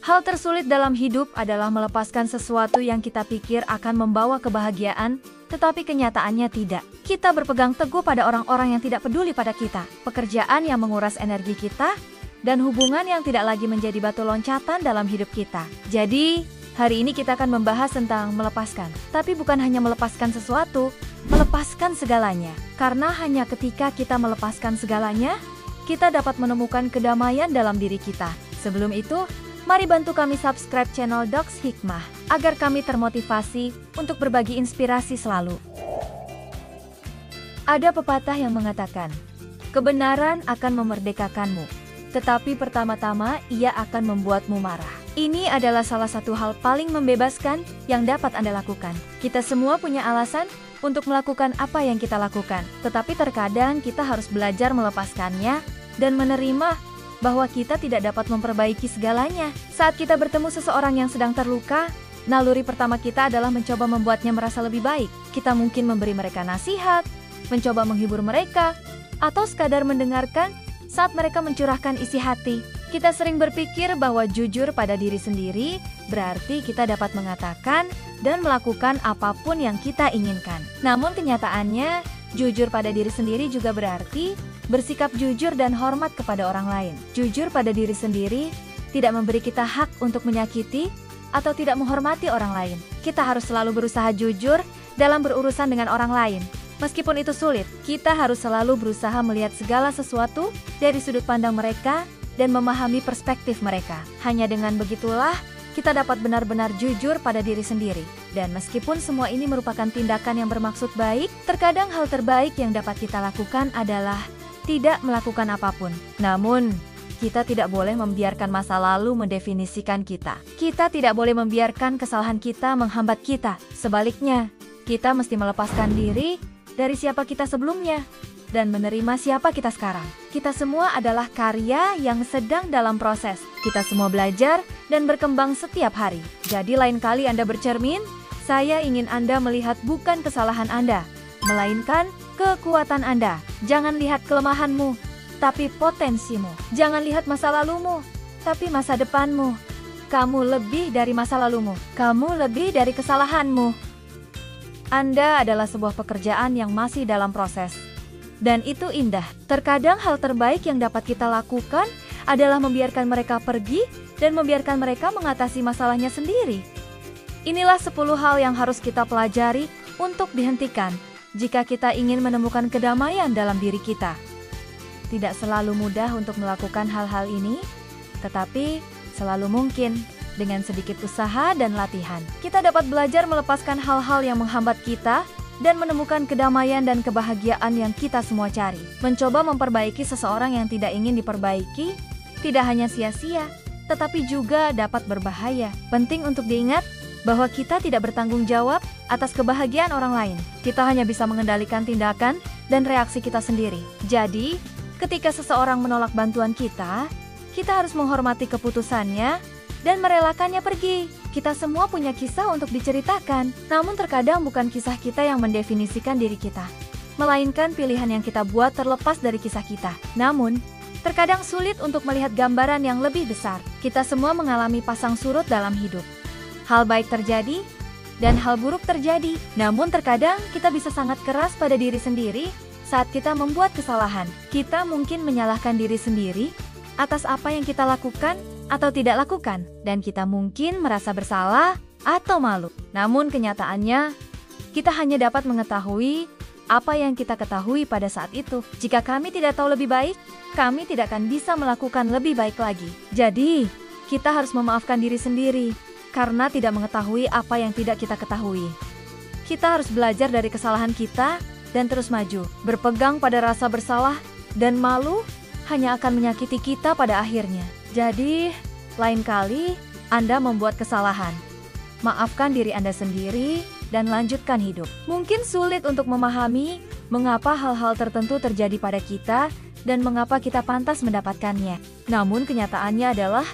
Hal tersulit dalam hidup adalah melepaskan sesuatu yang kita pikir akan membawa kebahagiaan, tetapi kenyataannya tidak. Kita berpegang teguh pada orang-orang yang tidak peduli pada kita, pekerjaan yang menguras energi kita, dan hubungan yang tidak lagi menjadi batu loncatan dalam hidup kita. Jadi, hari ini kita akan membahas tentang melepaskan. Tapi bukan hanya melepaskan sesuatu, melepaskan segalanya. Karena hanya ketika kita melepaskan segalanya, kita dapat menemukan kedamaian dalam diri kita. Sebelum itu, mari bantu kami subscribe channel Docs Hikmah, agar kami termotivasi untuk berbagi inspirasi selalu. Ada pepatah yang mengatakan, kebenaran akan memerdekakanmu, tetapi pertama-tama ia akan membuatmu marah. Ini adalah salah satu hal paling membebaskan yang dapat Anda lakukan. Kita semua punya alasan untuk melakukan apa yang kita lakukan, tetapi terkadang kita harus belajar melepaskannya dan menerima bahwa kita tidak dapat memperbaiki segalanya. Saat kita bertemu seseorang yang sedang terluka, naluri pertama kita adalah mencoba membuatnya merasa lebih baik. Kita mungkin memberi mereka nasihat, mencoba menghibur mereka, atau sekadar mendengarkan saat mereka mencurahkan isi hati. Kita sering berpikir bahwa jujur pada diri sendiri berarti kita dapat mengatakan dan melakukan apapun yang kita inginkan. Namun kenyataannya, jujur pada diri sendiri juga berarti bersikap jujur dan hormat kepada orang lain. Jujur pada diri sendiri tidak memberi kita hak untuk menyakiti atau tidak menghormati orang lain. Kita harus selalu berusaha jujur dalam berurusan dengan orang lain. Meskipun itu sulit, kita harus selalu berusaha melihat segala sesuatu dari sudut pandang mereka dan memahami perspektif mereka. Hanya dengan begitulah, kita dapat benar-benar jujur pada diri sendiri. Dan meskipun semua ini merupakan tindakan yang bermaksud baik, terkadang hal terbaik yang dapat kita lakukan adalah tidak melakukan apapun. Namun, kita tidak boleh membiarkan masa lalu mendefinisikan kita. Kita tidak boleh membiarkan kesalahan kita menghambat kita. Sebaliknya, kita mesti melepaskan diri dari siapa kita sebelumnya dan menerima siapa kita sekarang. Kita semua adalah karya yang sedang dalam proses. Kita semua belajar dan berkembang setiap hari. Jadi lain kali Anda bercermin, saya ingin Anda melihat bukan kesalahan Anda, melainkan kekuatan Anda. Jangan lihat kelemahanmu, tapi potensimu. Jangan lihat masa lalumu, tapi masa depanmu. Kamu lebih dari masa lalumu. Kamu lebih dari kesalahanmu. Anda adalah sebuah pekerjaan yang masih dalam proses. Dan itu indah. Terkadang hal terbaik yang dapat kita lakukan adalah membiarkan mereka pergi dan membiarkan mereka mengatasi masalahnya sendiri. Inilah 10 hal yang harus kita pelajari untuk dihentikan jika kita ingin menemukan kedamaian dalam diri kita. Tidak selalu mudah untuk melakukan hal-hal ini, tetapi selalu mungkin. Dengan sedikit usaha dan latihan, kita dapat belajar melepaskan hal-hal yang menghambat kita dan menemukan kedamaian dan kebahagiaan yang kita semua cari. Mencoba memperbaiki seseorang yang tidak ingin diperbaiki tidak hanya sia-sia, tetapi juga dapat berbahaya. Penting untuk diingat bahwa kita tidak bertanggung jawab atas kebahagiaan orang lain. Kita hanya bisa mengendalikan tindakan dan reaksi kita sendiri. Jadi, ketika seseorang menolak bantuan kita harus menghormati keputusannya dan merelakannya pergi. Kita semua punya kisah untuk diceritakan, namun terkadang bukan kisah kita yang mendefinisikan diri kita, melainkan pilihan yang kita buat terlepas dari kisah kita. Namun, terkadang sulit untuk melihat gambaran yang lebih besar. Kita semua mengalami pasang surut dalam hidup. Hal baik terjadi, dan hal buruk terjadi. Namun terkadang kita bisa sangat keras pada diri sendiri saat kita membuat kesalahan. Kita mungkin menyalahkan diri sendiri atas apa yang kita lakukan atau tidak lakukan, dan kita mungkin merasa bersalah atau malu. Namun kenyataannya, kita hanya dapat mengetahui apa yang kita ketahui pada saat itu. Jika kami tidak tahu lebih baik, kami tidak akan bisa melakukan lebih baik lagi. Jadi, kita harus memaafkan diri sendiri karena tidak mengetahui apa yang tidak kita ketahui. Kita harus belajar dari kesalahan kita dan terus maju. Berpegang pada rasa bersalah dan malu hanya akan menyakiti kita pada akhirnya. Jadi, lain kali Anda membuat kesalahan, maafkan diri Anda sendiri dan lanjutkan hidup. Mungkin sulit untuk memahami mengapa hal-hal tertentu terjadi pada kita dan mengapa kita pantas mendapatkannya. Namun kenyataannya adalah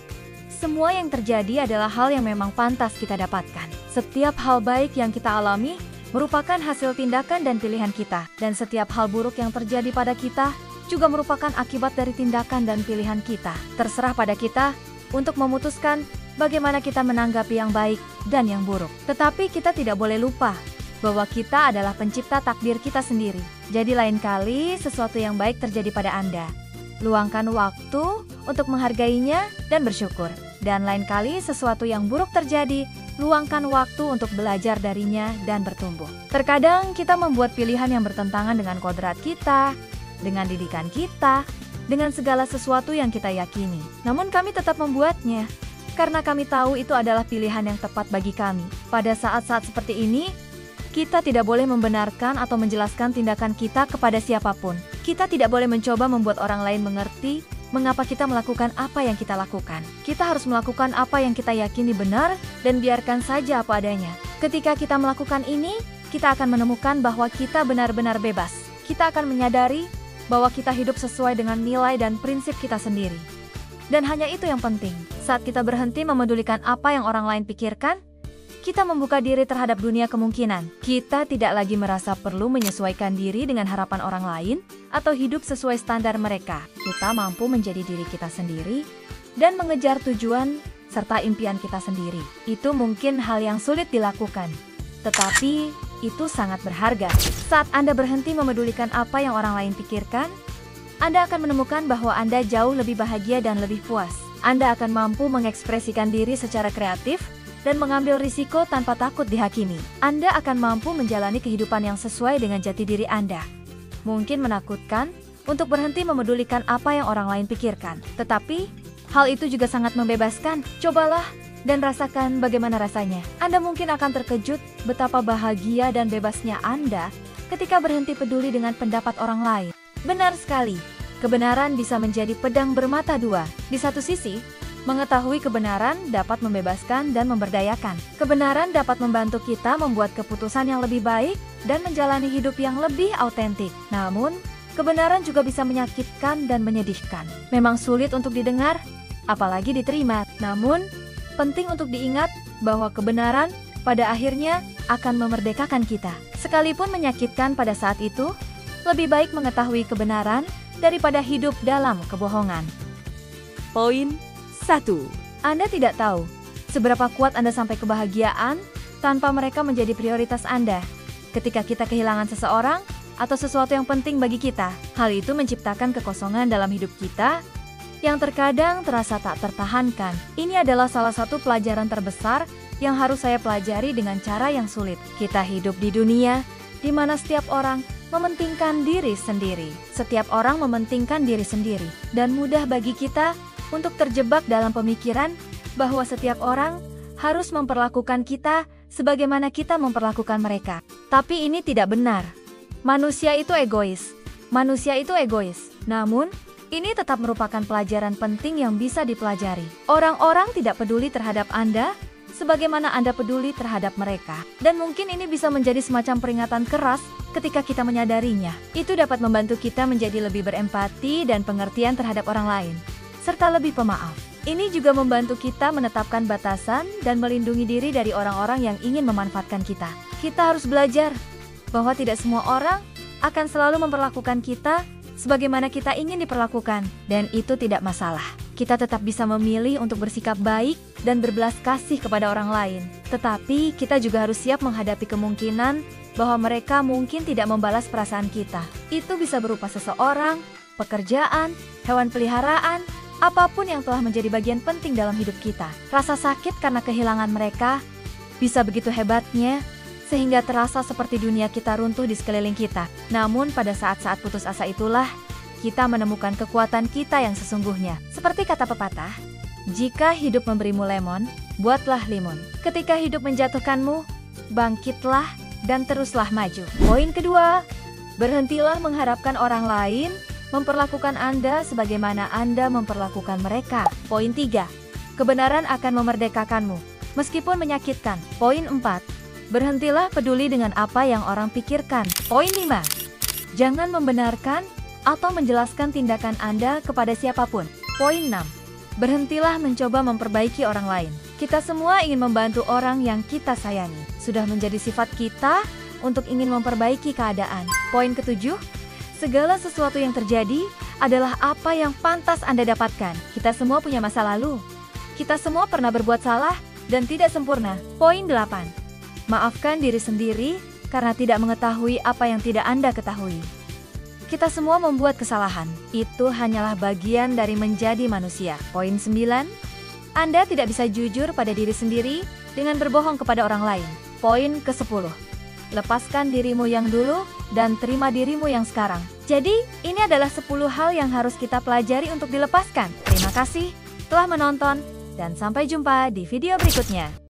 semua yang terjadi adalah hal yang memang pantas kita dapatkan. Setiap hal baik yang kita alami merupakan hasil tindakan dan pilihan kita. Dan setiap hal buruk yang terjadi pada kita juga merupakan akibat dari tindakan dan pilihan kita. Terserah pada kita untuk memutuskan bagaimana kita menanggapi yang baik dan yang buruk. Tetapi kita tidak boleh lupa bahwa kita adalah pencipta takdir kita sendiri. Jadi lain kali sesuatu yang baik terjadi pada Anda, luangkan waktu untuk menghargainya dan bersyukur. Dan lain kali sesuatu yang buruk terjadi, luangkan waktu untuk belajar darinya dan bertumbuh. Terkadang kita membuat pilihan yang bertentangan dengan kodrat kita, dengan didikan kita, dengan segala sesuatu yang kita yakini. Namun kami tetap membuatnya, karena kami tahu itu adalah pilihan yang tepat bagi kami. Pada saat-saat seperti ini, kita tidak boleh membenarkan atau menjelaskan tindakan kita kepada siapapun. Kita tidak boleh mencoba membuat orang lain mengerti mengapa kita melakukan apa yang kita lakukan. Kita harus melakukan apa yang kita yakini benar dan biarkan saja apa adanya. Ketika kita melakukan ini, kita akan menemukan bahwa kita benar-benar bebas. Kita akan menyadari bahwa kita hidup sesuai dengan nilai dan prinsip kita sendiri. Dan hanya itu yang penting. Saat kita berhenti memedulikan apa yang orang lain pikirkan, kita membuka diri terhadap dunia kemungkinan. Kita tidak lagi merasa perlu menyesuaikan diri dengan harapan orang lain atau hidup sesuai standar mereka. Kita mampu menjadi diri kita sendiri dan mengejar tujuan serta impian kita sendiri. Itu mungkin hal yang sulit dilakukan, tetapi itu sangat berharga. Saat Anda berhenti memedulikan apa yang orang lain pikirkan, Anda akan menemukan bahwa Anda jauh lebih bahagia dan lebih puas. Anda akan mampu mengekspresikan diri secara kreatif dan mengambil risiko tanpa takut dihakimi. Anda akan mampu menjalani kehidupan yang sesuai dengan jati diri Anda. Mungkin menakutkan untuk berhenti memedulikan apa yang orang lain pikirkan, tetapi hal itu juga sangat membebaskan. Cobalah dan rasakan bagaimana rasanya. Anda mungkin akan terkejut betapa bahagia dan bebasnya Anda ketika berhenti peduli dengan pendapat orang lain. Benar sekali, kebenaran bisa menjadi pedang bermata dua. Di satu sisi, mengetahui kebenaran dapat membebaskan dan memberdayakan. Kebenaran dapat membantu kita membuat keputusan yang lebih baik dan menjalani hidup yang lebih autentik. Namun, kebenaran juga bisa menyakitkan dan menyedihkan. Memang sulit untuk didengar, apalagi diterima. Namun, penting untuk diingat bahwa kebenaran pada akhirnya akan memerdekakan kita. Sekalipun menyakitkan pada saat itu, lebih baik mengetahui kebenaran daripada hidup dalam kebohongan. Poin 1. Anda tidak tahu seberapa kuat Anda sampai kebahagiaan tanpa mereka menjadi prioritas Anda. Ketika kita kehilangan seseorang atau sesuatu yang penting bagi kita, hal itu menciptakan kekosongan dalam hidup kita yang terkadang terasa tak tertahankan. Ini adalah salah satu pelajaran terbesar yang harus saya pelajari dengan cara yang sulit. Kita hidup di dunia di mana setiap orang mementingkan diri sendiri. Setiap orang mementingkan diri sendiri, dan mudah bagi kita untuk terjebak dalam pemikiran bahwa setiap orang harus memperlakukan kita sebagaimana kita memperlakukan mereka. Tapi ini tidak benar. Manusia itu egois. Manusia itu egois. Namun, ini tetap merupakan pelajaran penting yang bisa dipelajari. Orang-orang tidak peduli terhadap Anda sebagaimana Anda peduli terhadap mereka. Dan mungkin ini bisa menjadi semacam peringatan keras ketika kita menyadarinya. Itu dapat membantu kita menjadi lebih berempati dan pengertian terhadap orang lain, serta lebih pemaaf. Ini juga membantu kita menetapkan batasan dan melindungi diri dari orang-orang yang ingin memanfaatkan kita. Kita harus belajar bahwa tidak semua orang akan selalu memperlakukan kita sebagaimana kita ingin diperlakukan, dan itu tidak masalah. Kita tetap bisa memilih untuk bersikap baik dan berbelas kasih kepada orang lain. Tetapi kita juga harus siap menghadapi kemungkinan bahwa mereka mungkin tidak membalas perasaan kita. Itu bisa berupa seseorang, pekerjaan, hewan peliharaan, apapun yang telah menjadi bagian penting dalam hidup kita. Rasa sakit karena kehilangan mereka bisa begitu hebatnya, sehingga terasa seperti dunia kita runtuh di sekeliling kita. Namun pada saat-saat putus asa itulah, kita menemukan kekuatan kita yang sesungguhnya. Seperti kata pepatah, jika hidup memberimu lemon, buatlah limun. Ketika hidup menjatuhkanmu, bangkitlah dan teruslah maju. Poin kedua, berhentilah mengharapkan orang lain memperlakukan Anda sebagaimana Anda memperlakukan mereka. Poin 3. Kebenaran akan memerdekakanmu, meskipun menyakitkan. Poin 4. Berhentilah peduli dengan apa yang orang pikirkan. Poin 5. Jangan membenarkan atau menjelaskan tindakan Anda kepada siapapun. Poin 6. Berhentilah mencoba memperbaiki orang lain. Kita semua ingin membantu orang yang kita sayangi. Sudah menjadi sifat kita untuk ingin memperbaiki keadaan. Poin ketujuh. Segala sesuatu yang terjadi adalah apa yang pantas Anda dapatkan. Kita semua punya masa lalu. Kita semua pernah berbuat salah dan tidak sempurna. Poin 8. Maafkan diri sendiri karena tidak mengetahui apa yang tidak Anda ketahui. Kita semua membuat kesalahan. Itu hanyalah bagian dari menjadi manusia. Poin 9. Anda tidak bisa jujur pada diri sendiri dengan berbohong kepada orang lain. Poin ke-10. Lepaskan dirimu yang dulu dan terima dirimu yang sekarang. Jadi, ini adalah 10 hal yang harus kita pelajari untuk dilepaskan. Terima kasih telah menonton dan sampai jumpa di video berikutnya.